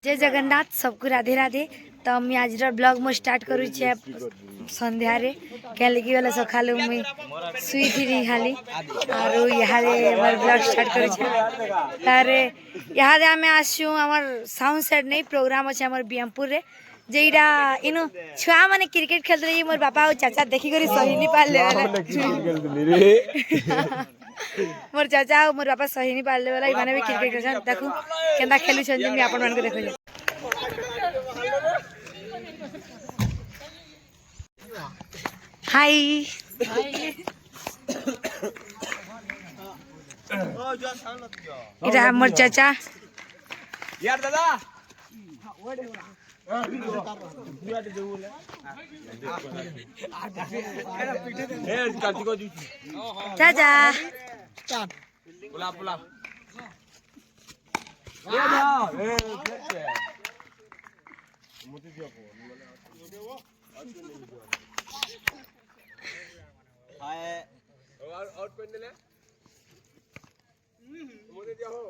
जय जगन्नाथ सबको राधे राधे। तो मुझे आज ब्लॉग में स्टार्ट करूँ संध्या क्या लगी वाला सका मुई शुई थी खाली और यहाँ ब्लॉग स्टार्ट करें यहाँ आम आसू आम साउंड सेट नहीं प्रोग्राम अच्छे आम बीएमपुर रे जेटा इनु छुआ माने क्रिकेट खेलते मोर बापा और चाचा देखिक सही नहीं पारे मोर चाचा और मोर बापा सही नहीं पारे वाला इमाने भी क्रिकेट खेल देखू केंदा खेलु छन जे आपण मान को देखो हाय इधर मोर चाचा यार दादा चाचा पुला पुला आउट पेंड ले मोदे दिया हो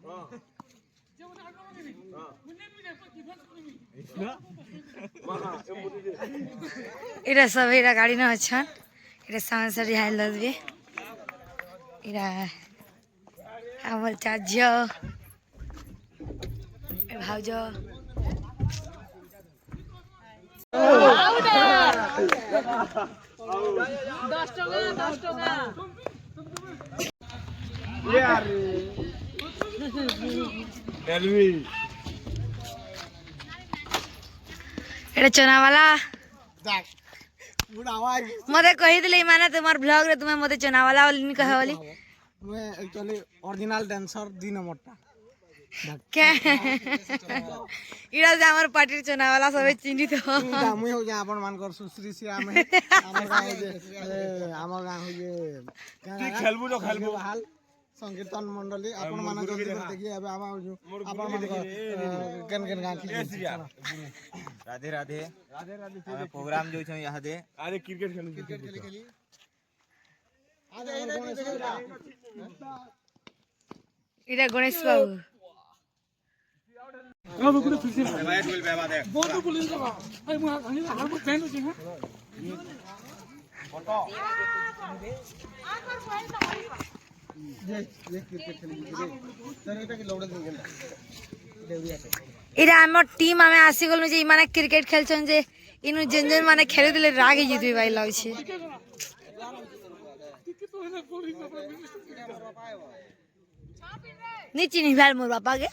हां इरा सब इरा गाड़ी न अच्छा इरा सामने से रिहाइल दे इरा हमर चाचा भाउजो एटा चना वाला मते कहि दिले माने तुम्हार ब्लॉग रे तुम्हें मते चना वाला नहीं कहे वाली मैं एक्चुअली ओरिजिनल डांसर 2 नंबरटा के इरा जे हमर पार्टी चना वाला सब चिन्हित हो मुई हो जा अपन मान कर सुश्री श्याम है हमर गांव हो जे की खेलबु जो खेलबु हाल संकीर्तन मंडली अपन मान जल्दी कर देखिए अब आमा अपन मान केन केन गांव राधे राधे राधे राधे हमें प्रोग्राम जो छ यहाँ दे अरे क्रिकेट खेली इरा गणेश बाबू इरा हमर टीम आमे आसी गलु जे माने क्रिकेट खेलछन जे इनु जेन जेन माने खेले दिले राग जितबे भाई लाग छे नी चिन्हि भाल मोर बापा के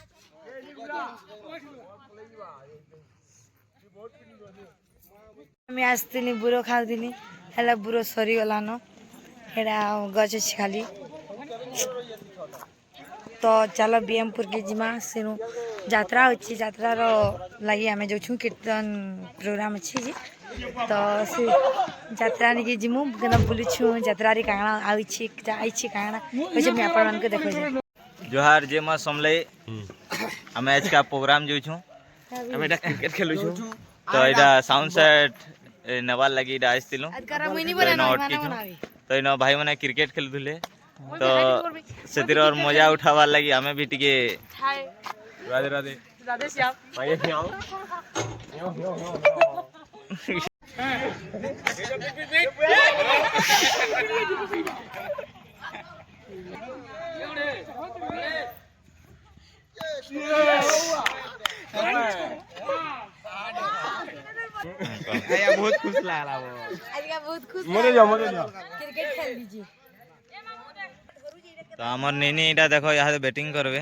मैं आसती बुरो खाऊनी है बुरो सरी गलान हेड़ा गच अच्छी खाली तो चलो बीएमपुर के जिमा सेनु यात्रा अच्छी यात्रार लगी आम जो कीर्तन प्रोग्राम अच्छी जी तो से यात्रा नहीं जिमु बुलूँ यात्रा काଣା आई काଣା वैसे मैं आपण मान के देखो जोहार जे मा समले हमें आज का प्रोग्राम जो छु हमें क्रिकेट खेलु छु तो एटा साउंड सेट नवाल लगी एटा आइतिलु तो इन भाई माने क्रिकेट खेलुले तो सेतिर और मजा उठावार लगी हमें भी टिके राधे राधे राधे श्याम भाई आओ आया बहुत खुश लागला वो आजका बहुत खुश मोदे जा क्रिकेट खेल लीजिए तो हमर नेनी एटा देखो यहाँ से बैटिंग करबे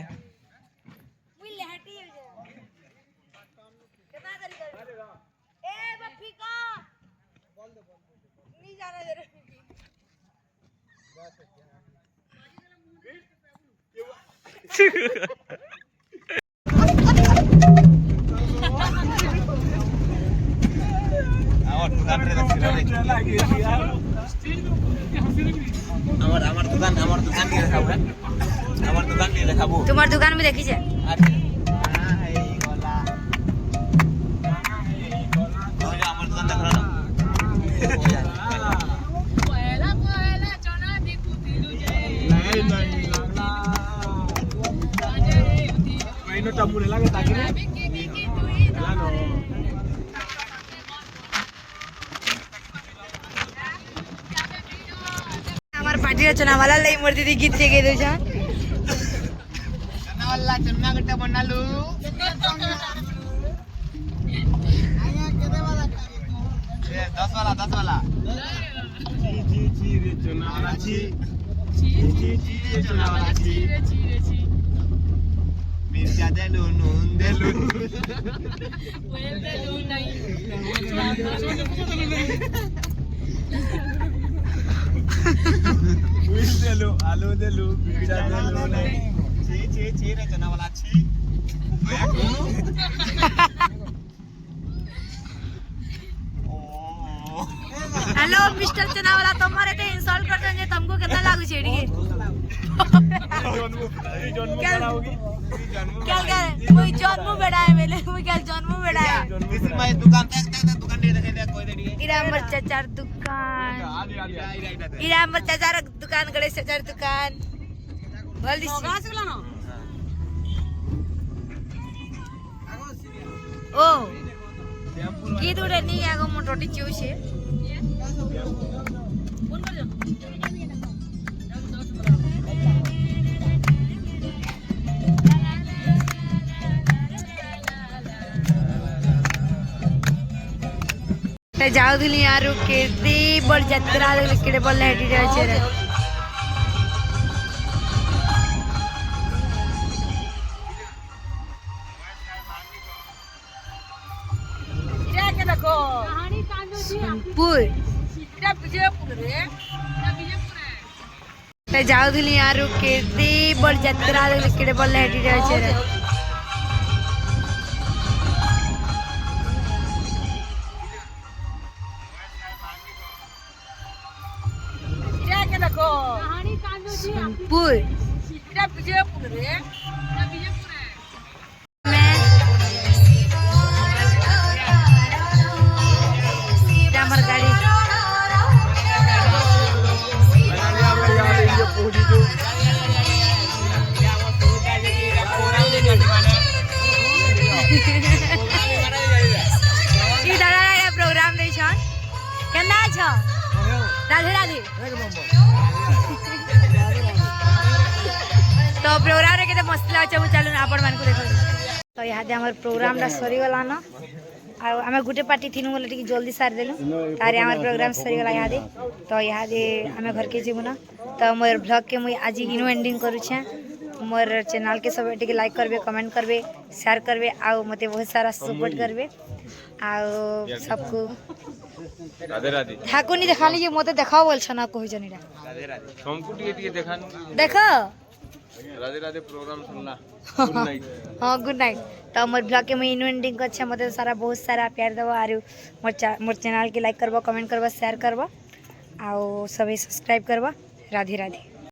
तुम्हार दुकान में देखी छे no está muy larga, está aquí. हमार पार्टी रा चना वाला लई मोर दीदी गीत के दे जा चन्ना गट्टा बनालू दस वाला मिर्चा देलू नून देलू आलू देलू मिर्चा देलू ची रे चना वाला छी हेलो मिस्टर चना वाला तुम्हारे ते इंसल्ट करते हैं तुमको कितना लागू छेड़ी के क्या क्या कोई जन्म बेड़ा है मेले कोई क्या जन्म बेड़ा है किसी माय दुकान दुकान दे कोई दे इरामर चाचार दुकान इरामर चाचार दुकान गणेश चाचार दुकान जल्दी से ओ गीत उड़े नहीं आगो मोटोटी चिउ छे फोन कर जा जाउदिली यारू केती बड़ यात्रा केडे बल्ला हेटी जाचे रे के देखो कहानी कांदो जी पुर इटा विजयपुर रे इटा विजयपुर है जाउदिली यारू केती बड़ यात्रा केडे बल्ला हेटी जाचे रे के देखो कहानी कांदो जी पुर इटा विजयपुर रे इटा विजयपुर है हमार गाड़ी प्रोग्राम दे केना छ राधे राधे तो प्रोग्राम रे केते मस्त लागछ चलू आपण मान को देखो तो यहाँ हमर प्रोग्राम रा सरी गला ना आमे गुटे पार्टी थिनु बोले टिक जल्दी सार देलु तारे हमर प्रोग्राम सरी गला यहाँ दे तो यहाँ दे आमे घर के जीवना तो मोर ब्लॉग के मुई आज इनो एंडिंग करू छे मोर चैनल के सब टिक लाइक करबे कमेंट करबे शेयर करबे आ मते बहुत सारा सपोर्ट करबे आ सबको राधे राधे ठाकुर नहीं देखाली जे मते देखाओ बोल छना कहि जनीरा राधे राधे हमको टिके देखानु देखो राधे राधे प्रोग्राम सुनला गुड नाइट हां गुड नाइट तो मोर ब्लॉग के मैं इनो एंडिंग कर मते सारा बहुत सारा प्यार देबो आरो मोर चैनल के लाइक करबो कमेंट करबो शेयर करबो आ सभी सब्सक्राइब करबो राधे राधे।